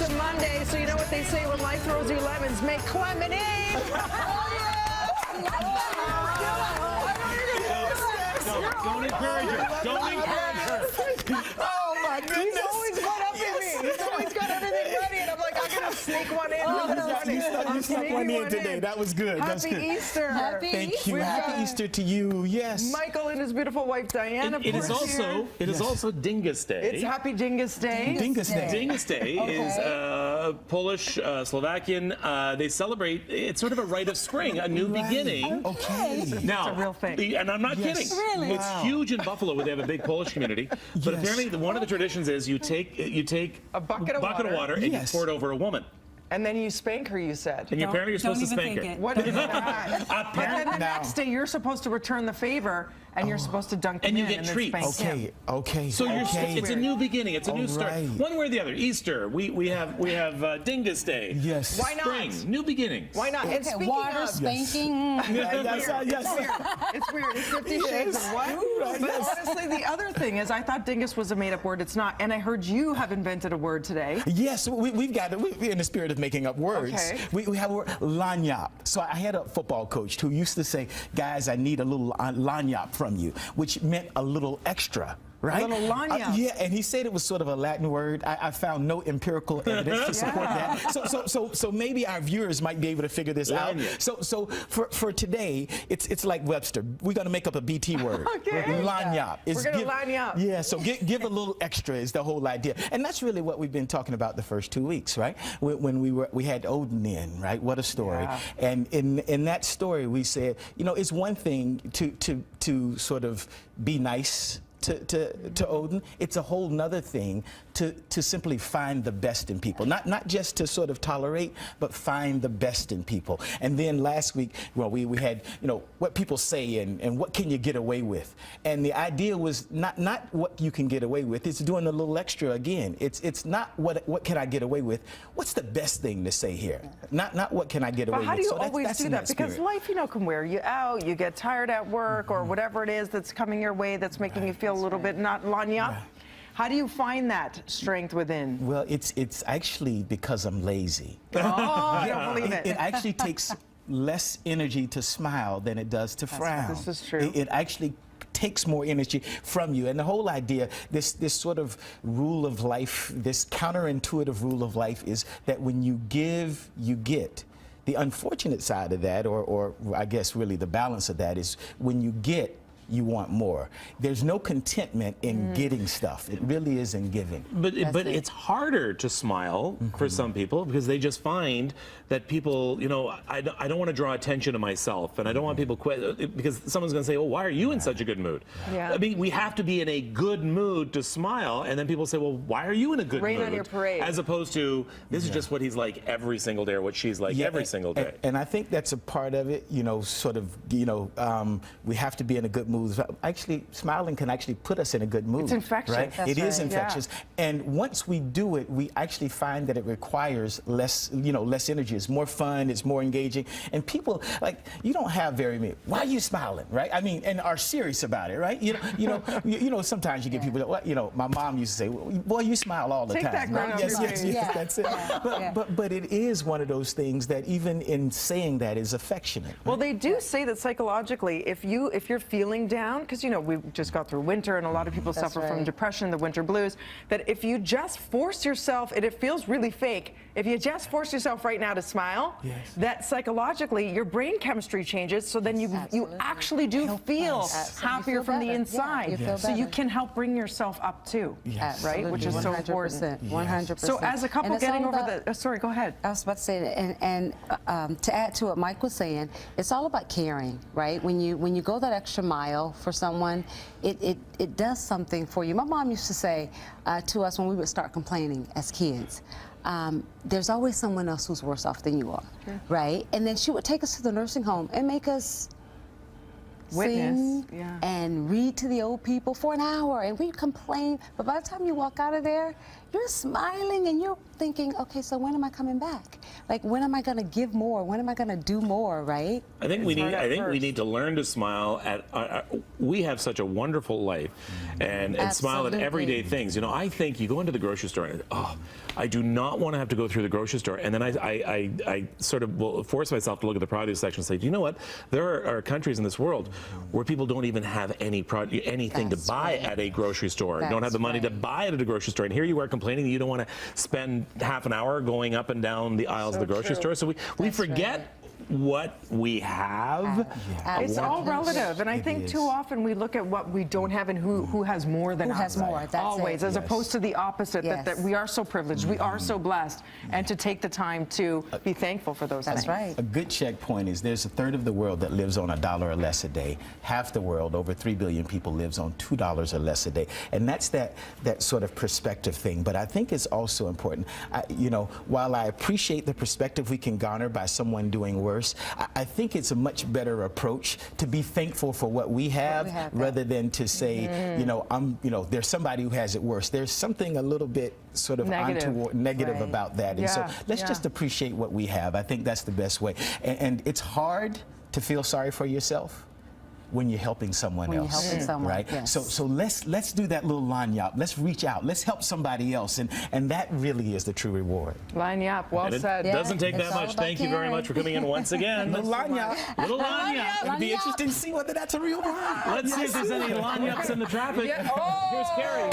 It's a Monday, so you know what they say when life throws you lemons, make Clemons. Don't encourage her. Don't encourage her. Oh my goodness. He's always got up in me. He's always got everything ready, and I'm like, I'm gonna sneak one in. You snuck one in today. That was good. That's Happy good. Easter. Thank you. Happy Easter to you. Yes. Michael and his beautiful wife Diane. It is also Dingus Day. It's Happy Dingus Day. Dingus Day. Dingus Day is Polish, Slovakian. They celebrate. It's sort of a rite of spring, a new beginning. Okay. Now, It's a real thing. and I'm not kidding. Really? It's huge in Buffalo where they have a big Polish community. But apparently, one of the traditions is you take A bucket of water. and you pour it over a woman. And then you spank her, you said. And apparently you're supposed to Don't even spank think her. it. What is that? But then the Now- next day, you're supposed to return the favor, and you're supposed to dunk him And you in get and then treats. spank him. Okay. Okay. So it's a new beginning. It's a new start. right. One way or the other. Easter. We have Dingus Day. Yes. Why not? Spring. New beginnings. Why not? And Okay, speaking water, of, spanking. It's weird. It's 50 Shades of what? But honestly, the other thing is, I thought dingus was a made-up word. It's not. And I heard you have invented a word today. Yes, we've got it. We're in the spirit of making up words. Okay. We have a word, lanyap. So I had a football coach who used to say, guys, I need a little lanyap from you, which meant a little extra. Right? A little lanyap. Yeah, and he said it was sort of a Latin word. I found no empirical evidence to support that. So maybe our viewers might be able to figure this out. Lanyap. So for today, it's like Webster. We're going to make up a BT word. Okay. Lanyap. We're gonna line you up. Yeah, so give a little extra is the whole idea. And that's really what we've been talking about the first 2 weeks, right? When we had Odin in, right? What a story. Yeah. And in that story we said, you know, it's one thing to sort of be nice to Odin. It's a whole nother thing to simply find the best in people. Not just to sort of tolerate, but find the best in people. And then last week, well, we had, you know, what people say and what can you get away with. And the idea was not what you can get away with, it's doing a little extra again. It's not what can I get away with, what's the best thing to say here? Not what can I get away But how with. do you So always that's do in that? Because spirit. life, you know, can wear you out. You get tired at work or whatever it is that's coming your way that's making you feel a little bit not lanya. How do you find that strength within? Well, it's actually because I'm lazy. Oh, I don't believe it. It actually takes less energy to smile than it does to frown. This is true. It actually takes more energy from you. And the whole idea, this sort of rule of life, this counterintuitive rule of life is that when you give, you get. The unfortunate side of that, or I guess really the balance of that, is when you get, you want more. There's no contentment in getting stuff. It really is in giving. But it's harder to smile for some people because they just find that people, you know, I don't want to draw attention to myself, and I don't want people because someone's going to say, "Well, why are you in such a good mood?" Yeah. I mean, we have to be in a good mood to smile, and then people say, "Well, why are you in a good Rain mood?" on your parade. As opposed to this is just what he's like every single day, or what she's like every single day. And I think that's a part of it, you know, sort of, you know, we have to be in a good mood. Actually, smiling can actually put us in a good mood. It's infectious. Right? That's It is right. infectious. And once we do it, we actually find that it requires less, you know, less energy. It's more fun, it's more engaging. And people, like, you don't have very many, why are you smiling, right? I mean, and are serious about it, right? You know, sometimes you get people that, you know, my mom used to say, boy, you smile all the Take time. that right? grin off Yes, your yes, face. yes, that's it. But it is one of those things that even in saying that is affectionate. Well, they do say that psychologically, if you're feeling down, because you know we just got through winter and a lot of people suffer from depression, the winter blues, that if you just force yourself, and it feels really fake, if you just force yourself right now to smile, that psychologically your brain chemistry changes, so then you actually do feel happier from the inside. So you can help bring yourself up too, right? Which is so important. 100%. So as a couple getting over the, sorry, go ahead. I was about to say that, and to add to what Mike was saying, it's all about caring, right? When you go that extra mile for someone, it does something for you. My mom used to say to us when we would start complaining as kids, there's always someone else who's worse off than you are, right? And then she would take us to the nursing home and make us sing and read to the old people for an hour, and we'd complain, but by the time you walk out of there, you're smiling and you're thinking, okay, so when am I coming back? Like, when am I going to give more? When am I going to do more, right? I think we hard need. at I think we first. need to learn to smile at. We have such a wonderful life, and smile at Absolutely. everyday things. You know, I think you go into the grocery store and I do not want to have to go through the grocery store, and then I sort of will force myself to look at the produce section and say, do you know what? There are countries in this world where people don't even have anything That's to buy right. at a grocery store. Don't have That's the money to right. buy it at a grocery store, and here you are complaining that you don't want to spend half an hour going up and down the aisles of the grocery store. So we That's forget what we have. It's all relative, and I It think is. too often we look at what we don't have and who has more than Who us. has more, that's Always, it. as opposed to the opposite, that Yes. we are so privileged, we are so blessed, and to take the time to be thankful for those That's things. right. A good checkpoint is there's a third of the world that lives on $1 or less a day. Half the world, over 3 billion people, lives on $2 or less a day. And that's that sort of perspective thing. But I think it's also important, while I appreciate the perspective we can garner by someone doing worse, I think it's a much better approach to be thankful for what we have, rather than to say, there's somebody who has it worse. There's something a little bit sort of negative Right. about that. And so Yeah, let's yeah. just appreciate what we have. I think that's the best way. And it's hard to feel sorry for yourself when you're helping someone When you're else. helping someone, right? yes. So let's do that little lanyap. Let's reach out. Let's help somebody else. And that really is the true reward. Line you up, well And it said. Yeah. doesn't take It's that all much. about Thank you very caring. much for coming in once again. Little lanyap. Little lanyap. It'd be Lanyap. interesting to see whether that's a real word. Let's see if there's any lanyups in the traffic. Here's Carrie.